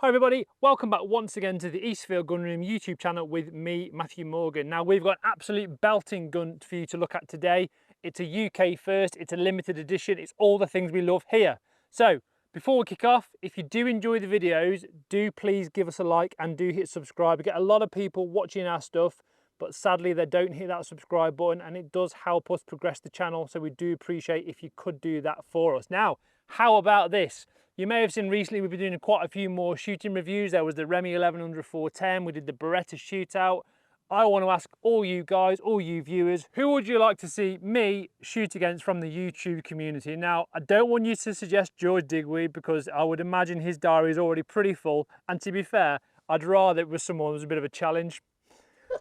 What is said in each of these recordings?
Hi everybody, welcome back once again to the Eastfield Gunroom YouTube channel with me, Matthew Morgan. Now we've got an absolute belting gun for you to look at today. It's a UK first, it's a limited edition, it's all the things we love here. So before we kick off, if you do enjoy the videos, do please give us a like and do hit subscribe. We get a lot of people watching our stuff, but sadly they don't hit that subscribe button, and it does help us progress the channel, so we do appreciate if you could do that for us. Now, how about this? You may have seen recently we've been doing quite a few more shooting reviews. There was the Remy 1100 410, we did the Beretta shootout. I want to ask all you guys, all you viewers, who would you like to see me shoot against from the YouTube community? Now, I don't want you to suggest George Digweed, because I would imagine his diary is already pretty full, and to be fair, I'd rather it was someone who was a bit of a challenge.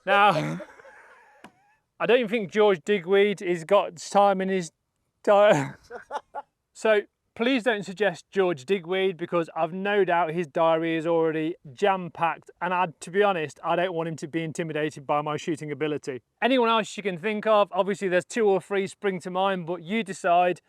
Now, I don't think George Digweed has got time in his diary. So please don't suggest George Digweed, because I've no doubt his diary is already jam-packed, and to be honest, I don't want him to be intimidated by my shooting ability. Anyone else you can think of, obviously there's 2 or 3 spring to mind, but you decide.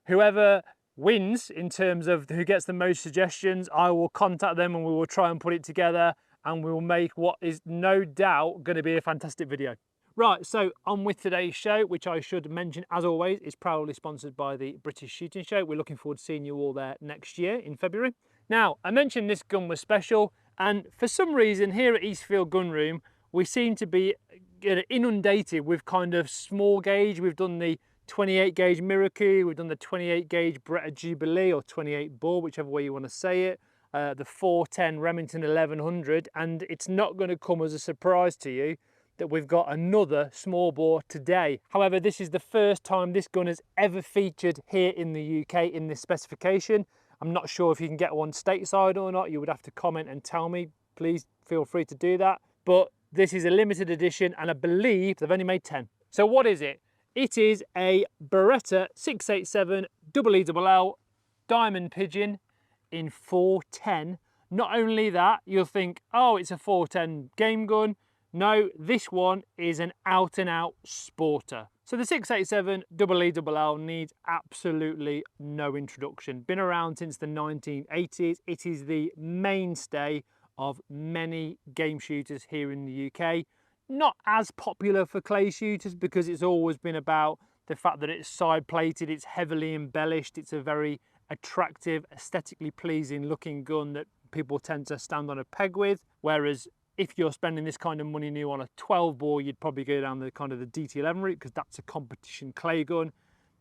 Whoever wins in terms of who gets the most suggestions, I will contact them and we will try and put it together, and we will make what is no doubt going to be a fantastic video. Right, so on with today's show, which I should mention, as always, is proudly sponsored by the British Shooting Show. We're looking forward to seeing you all there next year in February. Now, I mentioned this gun was special, and for some reason here at Eastfield Gunroom, we seem to be inundated with kind of small gauge. We've done the 28 gauge Miracle, we've done the 28 gauge Beretta Jubilee, or 28 bore, whichever way you want to say it, the 410 Remington 1100, and it's not going to come as a surprise to you that we've got another small bore today. However, this is the first time this gun has ever featured here in the UK in this specification. I'm not sure if you can get one stateside or not. You would have to comment and tell me. Please feel free to do that. But this is a limited edition, and I believe they've only made 10. So what is it? It is a Beretta 687 EELL Diamond Pigeon in 410. Not only that, you'll think, oh, it's a 410 game gun. No, this one is an out-and-out sporter. So the 687 EELL needs absolutely no introduction. Been around since the 1980s. It is the mainstay of many game shooters here in the UK. Not as popular for clay shooters, because it's always been about the fact that it's side-plated, it's heavily embellished, it's a very attractive, aesthetically pleasing looking gun that people tend to stand on a peg with, whereas if you're spending this kind of money new on a 12 bore, you'd probably go down the kind of the DT11 route, because that's a competition clay gun.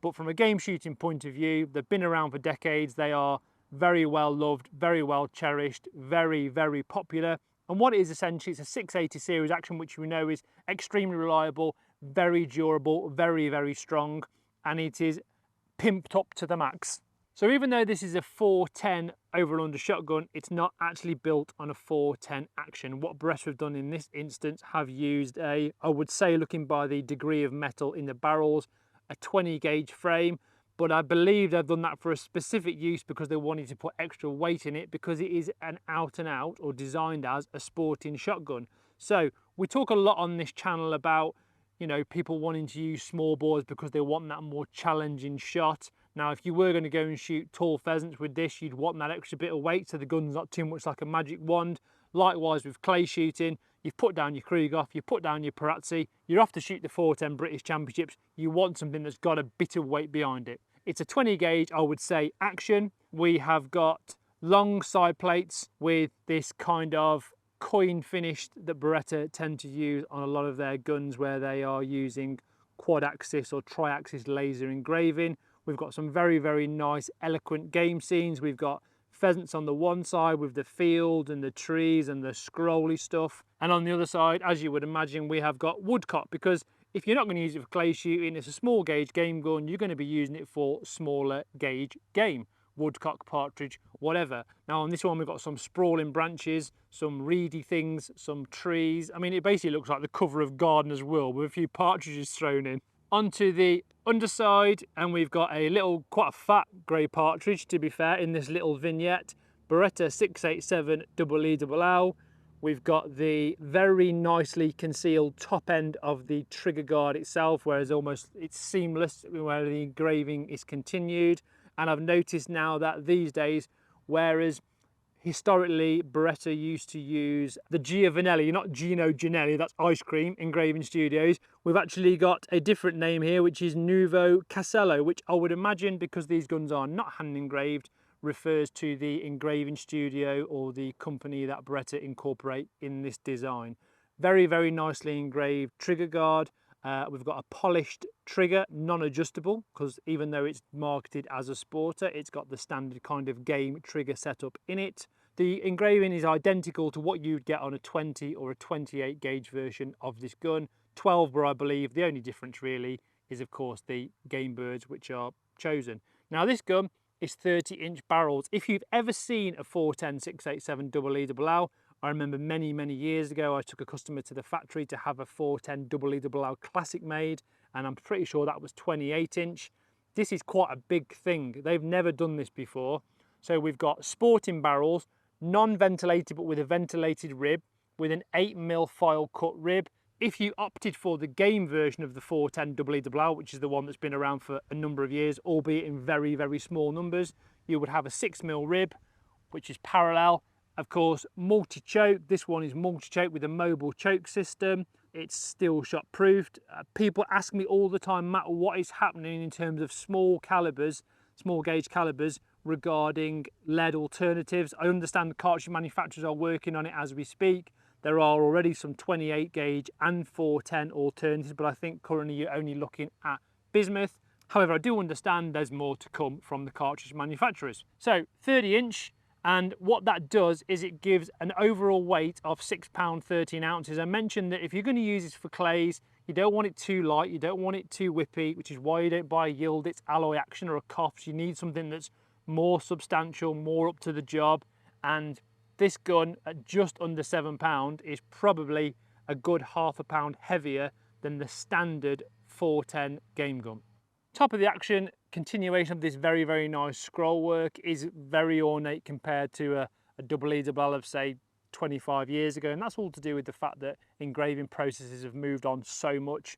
But from a game shooting point of view, they've been around for decades. They are very well loved, very well cherished, very, very popular. And what it is essentially, it's a 680 series action, which we know is extremely reliable, very durable, very, very strong, and it is pimped up to the max. So even though this is a 410 over and under shotgun, it's not actually built on a 410 action. What Beretta have done in this instance have used I would say, looking by the degree of metal in the barrels, a 20 gauge frame, but I believe they've done that for a specific use because they wanted to put extra weight in it, because it is an out and out, or designed as, a sporting shotgun. So we talk a lot on this channel about, you know, people wanting to use small bores because they want that more challenging shot. Now, if you were going to go and shoot tall pheasants with this, you'd want that extra bit of weight so the gun's not too much like a magic wand. Likewise with clay shooting, you've put down your Krieghoff, you put down your Perazzi, you're off to shoot the 410 British Championships, you want something that's got a bit of weight behind it. It's a 20 gauge, I would say, action. We have got long side plates with this kind of coin finish that Beretta tend to use on a lot of their guns, where they are using quad axis or tri-axis laser engraving. We've got some very, very nice, eloquent game scenes. We've got pheasants on the one side with the field and the trees and the scrolly stuff. And on the other side, as you would imagine, we have got woodcock, because if you're not going to use it for clay shooting, it's a small gauge game gun, you're going to be using it for smaller gauge game. Woodcock, partridge, whatever. Now on this one, we've got some sprawling branches, some reedy things, some trees. I mean, it basically looks like the cover of Gardener's World with a few partridges thrown in. Onto the underside, and we've got a little, quite a fat grey partridge, to be fair, in this little vignette. Beretta 687 EELL. We've got the very nicely concealed top end of the trigger guard itself, whereas almost it's seamless where the engraving is continued. And I've noticed now that these days, whereas historically, Beretta used to use the Giovanelli, not Gino Ginelli, that's ice cream, engraving studios. We've actually got a different name here, which is Nuovo Casello, which I would imagine, because these guns are not hand engraved, refers to the engraving studio or the company that Beretta incorporate in this design. Very, very nicely engraved trigger guard. We've got a polished trigger, non-adjustable, because even though it's marketed as a sporter, it's got the standard kind of game trigger setup in it. The engraving is identical to what you'd get on a 20 or a 28 gauge version of this gun. 12 bore, I believe. The only difference really is, of course, the game birds which are chosen. Now this gun is 30-inch barrels. If you've ever seen a 410 687 EELL, I remember many years ago I took a customer to the factory to have a 410 EELL Classic made, and I'm pretty sure that was 28-inch. This is quite a big thing. They've never done this before. So we've got sporting barrels, non-ventilated but with a ventilated rib, with an 8mm file cut rib. If you opted for the game version of the 410 EELL, which is the one that's been around for a number of years, albeit in very small numbers, you would have a 6mm rib, which is parallel. Of course, multi-choke. This one is multi-choke with a mobile choke system. It's steel shot proofed. People ask me all the time, Matt, what is happening in terms of small gauge calibers regarding lead alternatives? I understand the cartridge manufacturers are working on it as we speak. There are already some 28 gauge and 410 alternatives, but I think currently you're only looking at bismuth. However, I do understand there's more to come from the cartridge manufacturers. So 30-inch, and what that does is it gives an overall weight of £6 13 ounces. I mentioned that if you're going to use this for clays, you don't want it too light, you don't want it too whippy, which is why you don't buy a Yieldits alloy action or a Coffs. You need something that's more substantial, more up to the job, and this gun at just under £7 is probably a good ½ pound heavier than the standard 410 game gun. Top of the action, continuation of this very nice scroll work, is very ornate compared to a EELL of say 25 years ago, and that's all to do with the fact that engraving processes have moved on so much.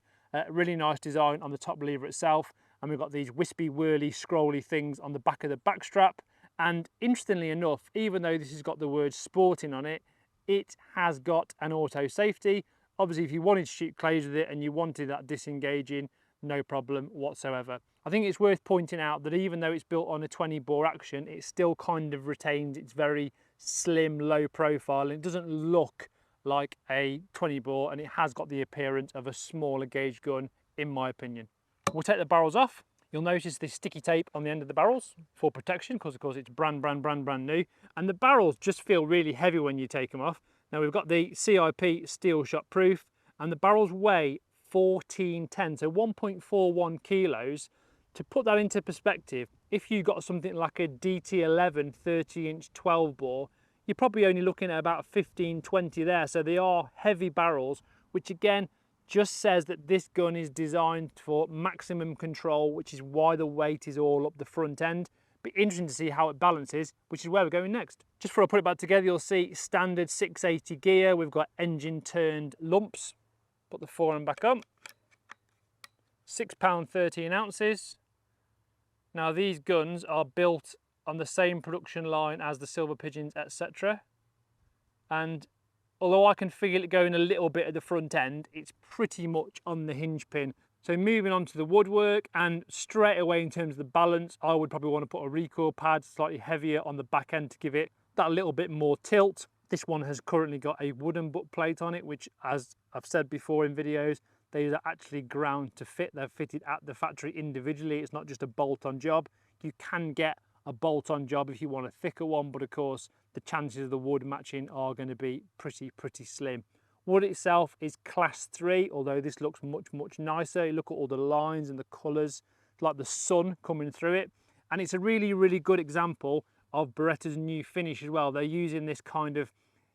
Really nice design on the top lever itself, and we've got these wispy whirly scrolly things on the back of the back strap. And interestingly enough, even though this has got the word sporting on it, it has got an auto safety. Obviously, if you wanted to shoot clays with it and you wanted that disengaging, no problem whatsoever. I think it's worth pointing out that even though it's built on a 20 bore action, it still kind of retains its very slim, low profile, and it doesn't look like a 20 bore, and it has got the appearance of a smaller gauge gun, in my opinion. We'll take the barrels off. You'll notice this sticky tape on the end of the barrels for protection, because of course it's brand new, and the barrels just feel really heavy when you take them off. Now we've got the CIP steel shot proof, and the barrels weigh 1410, so 1.41 kilos. To put that into perspective, if you got something like a DT11 30-inch 12 bore, you're probably only looking at about 15-20 there. So they are heavy barrels, which again just says that this gun is designed for maximum control, which is why the weight is all up the front end. Be interesting to see how it balances, which is where we're going next. Just before I put it back together, you'll see standard 680 gear. We've got engine turned lumps. Put the forend back up. £6 13 ounces. Now these guns are built on the same production line as the Silver Pigeons, etc. And although I can feel it going a little bit at the front end, it's pretty much on the hinge pin. So moving on to the woodwork, and straight away in terms of the balance, I would probably want to put a recoil pad slightly heavier on the back end to give it that little bit more tilt. This one has currently got a wooden butt plate on it, which, as I've said before in videos, they are actually ground to fit. They're fitted at the factory individually. It's not just a bolt-on job. You can get a bolt-on job if you want a thicker one, but of course the chances of the wood matching are going to be pretty slim. Wood itself is class 3, although this looks much nicer. You look at all the lines and the colours, like the sun coming through it, and it's a really good example of Beretta's new finish as well. They're using this kind of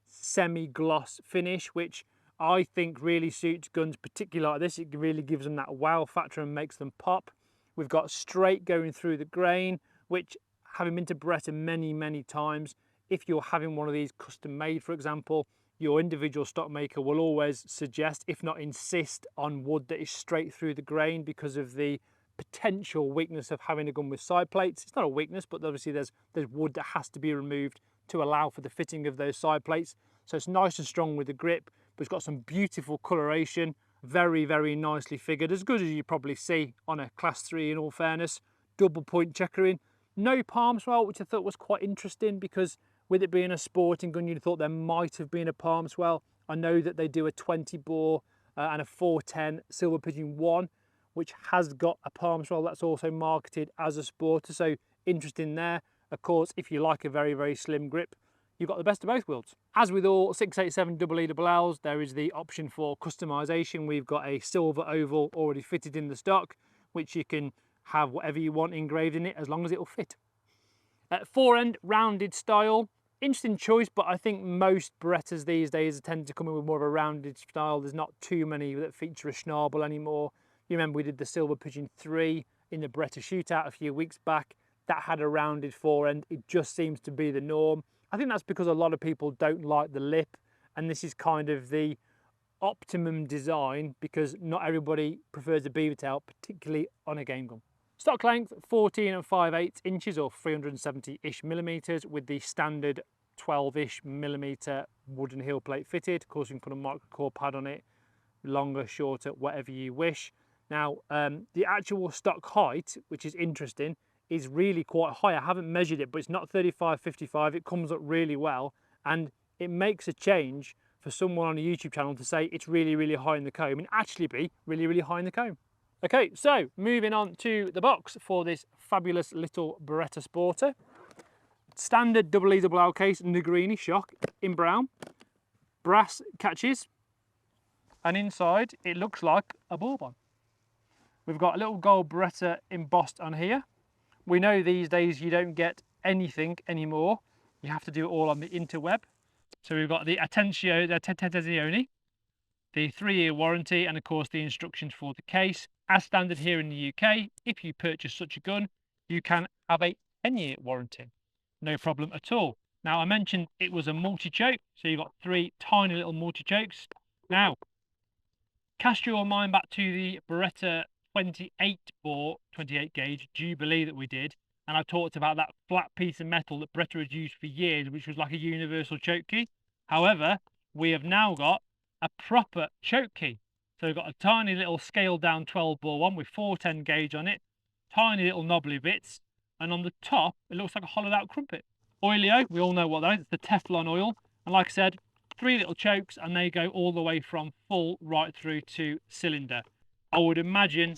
semi-gloss finish, which I think really suits guns particularly like this. It really gives them that wow factor and makes them pop. We've got straight going through the grain, which, having been to Beretta many times, if you're having one of these custom made, for example, your individual stock maker will always suggest, if not insist, on wood that is straight through the grain because of the potential weakness of having a gun with side plates. It's not a weakness, but obviously there's wood that has to be removed to allow for the fitting of those side plates. So it's nice and strong with the grip, but it's got some beautiful coloration, very, very nicely figured, as good as you probably see on a Class 3 in all fairness. Double point checkering, no palm swell, which I thought was quite interesting because with it being a sporting gun, you'd thought there might have been a palm swell. I know that they do a 20 bore and a 410 Silver Pigeon 1, which has got a palm swell that's also marketed as a sporter, so interesting there. Of course, if you like a very, very slim grip, you've got the best of both worlds. As with all 687 EELLs, there is the option for customization. We've got a silver oval already fitted in the stock, which you can have whatever you want engraved in it as long as it'll fit. Fore-end rounded style, interesting choice, but I think most Berettas these days tend to come in with more of a rounded style. There's not too many that feature a schnabel anymore. You remember we did the Silver Pigeon 3 in the Beretta shootout a few weeks back. That had a rounded fore-end. It just seems to be the norm. I think that's because a lot of people don't like the lip, and this is kind of the optimum design because not everybody prefers a beaver tail, particularly on a game gun. Stock length 14 5/8 inches or 370-ish millimeters with the standard 12-ish millimeter wooden heel plate fitted. Of course, you can put a microcore pad on it, longer, shorter, whatever you wish. Now, the actual stock height, which is interesting, is really quite high. I haven't measured it, but it's not 35-55. It comes up really well, and it makes a change for someone on a YouTube channel to say it's really, really high in the comb and actually be really, really high in the comb. Okay, so moving on to the box for this fabulous little Beretta Sporter. Standard EELL case, Negrini shock in brown, brass catches, and inside it looks like a bourbon. We've got a little gold Beretta embossed on here. We know these days you don't get anything anymore. You have to do it all on the interweb. So we've got the attenzione, the 3-year warranty, and of course the instructions for the case. As standard here in the UK, if you purchase such a gun, you can have a 10-year warranty. No problem at all. Now, I mentioned it was a multi-choke, so you've got 3 tiny little multi-chokes. Now, cast your mind back to the Beretta 28 bore, 28 gauge Jubilee that we did, and I talked about that flat piece of metal that Beretta had used for years, which was like a universal choke key. However, we have now got a proper choke key. So we've got a tiny little scaled down 12 bore one with 410 gauge on it, tiny little knobbly bits, and on the top it looks like a hollowed out crumpet. Oilio, we all know what that is, it's the Teflon oil, and like I said, 3 little chokes, and they go all the way from full right through to cylinder. I would imagine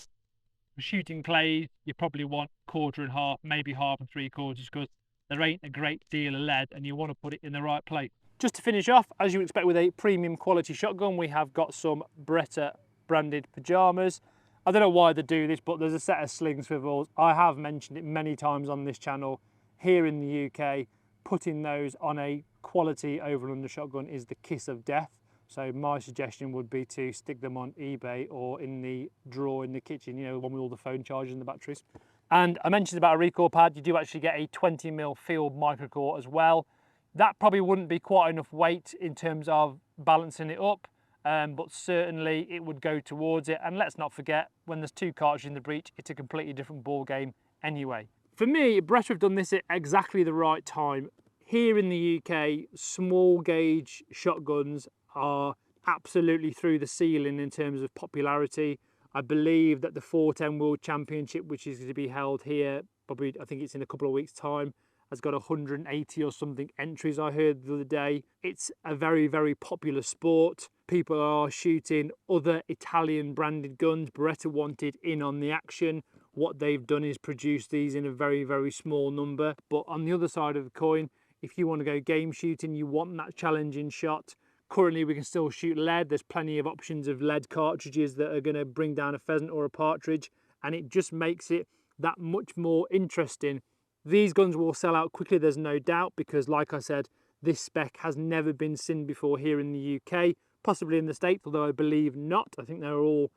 for shooting plays you probably want 1/4 and half, maybe 1/2 and 3/4, because there ain't a great deal of lead and you want to put it in the right place. Just to finish off, as you would expect with a premium quality shotgun, we have got some Beretta branded pyjamas. I don't know why they do this, but there's a set of sling swivels. I have mentioned it many times on this channel. Here in the UK, putting those on a quality over and under shotgun is the kiss of death. So my suggestion would be to stick them on eBay or in the drawer in the kitchen, you know, one with all the phone chargers and the batteries. And I mentioned about a recoil pad. You do actually get a 20mm field microcore as well. That probably wouldn't be quite enough weight in terms of balancing it up, but certainly it would go towards it. And let's not forget, when there's 2 cartridges in the breech, it's a completely different ball game anyway. For me, Beretta have done this at exactly the right time. Here in the UK, small gauge shotguns are absolutely through the ceiling in terms of popularity. I believe that the 410 World Championship, which is to be held here, probably I think it's in a couple of weeks' time, has got 180 or something entries I heard the other day. It's a very, very popular sport. People are shooting other Italian branded guns. Beretta wanted in on the action. What they've done is produce these in a very, very small number. But on the other side of the coin, if you want to go game shooting, you want that challenging shot. Currently, we can still shoot lead. There's plenty of options of lead cartridges that are going to bring down a pheasant or a partridge, and it just makes it that much more interesting. These guns will sell out quickly, there's no doubt, because like I said, this spec has never been seen before here in the UK, possibly in the States, although I believe not. I think they're all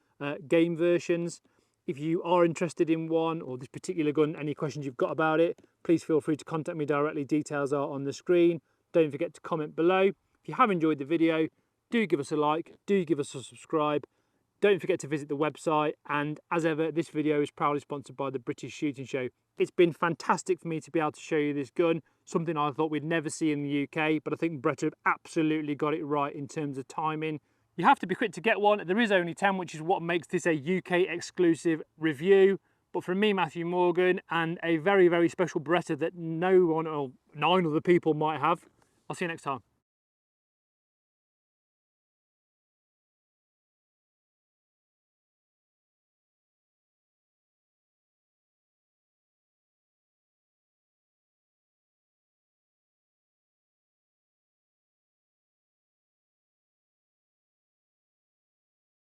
game versions. If you are interested in one or this particular gun, any questions you've got about it, please feel free to contact me directly. Details are on the screen. Don't forget to comment below. If you have enjoyed the video, do give us a like, do give us a subscribe. don't forget to visit the website. And as ever, this video is proudly sponsored by the British Shooting Show. It's been fantastic for me to be able to show you this gun, something I thought we'd never see in the UK, but I think Beretta have absolutely got it right in terms of timing. You have to be quick to get one. There is only 10, which is what makes this a UK exclusive review. But from me, Matthew Morgan, and a very, very special Beretta that no one or 9 other people might have, I'll see you next time.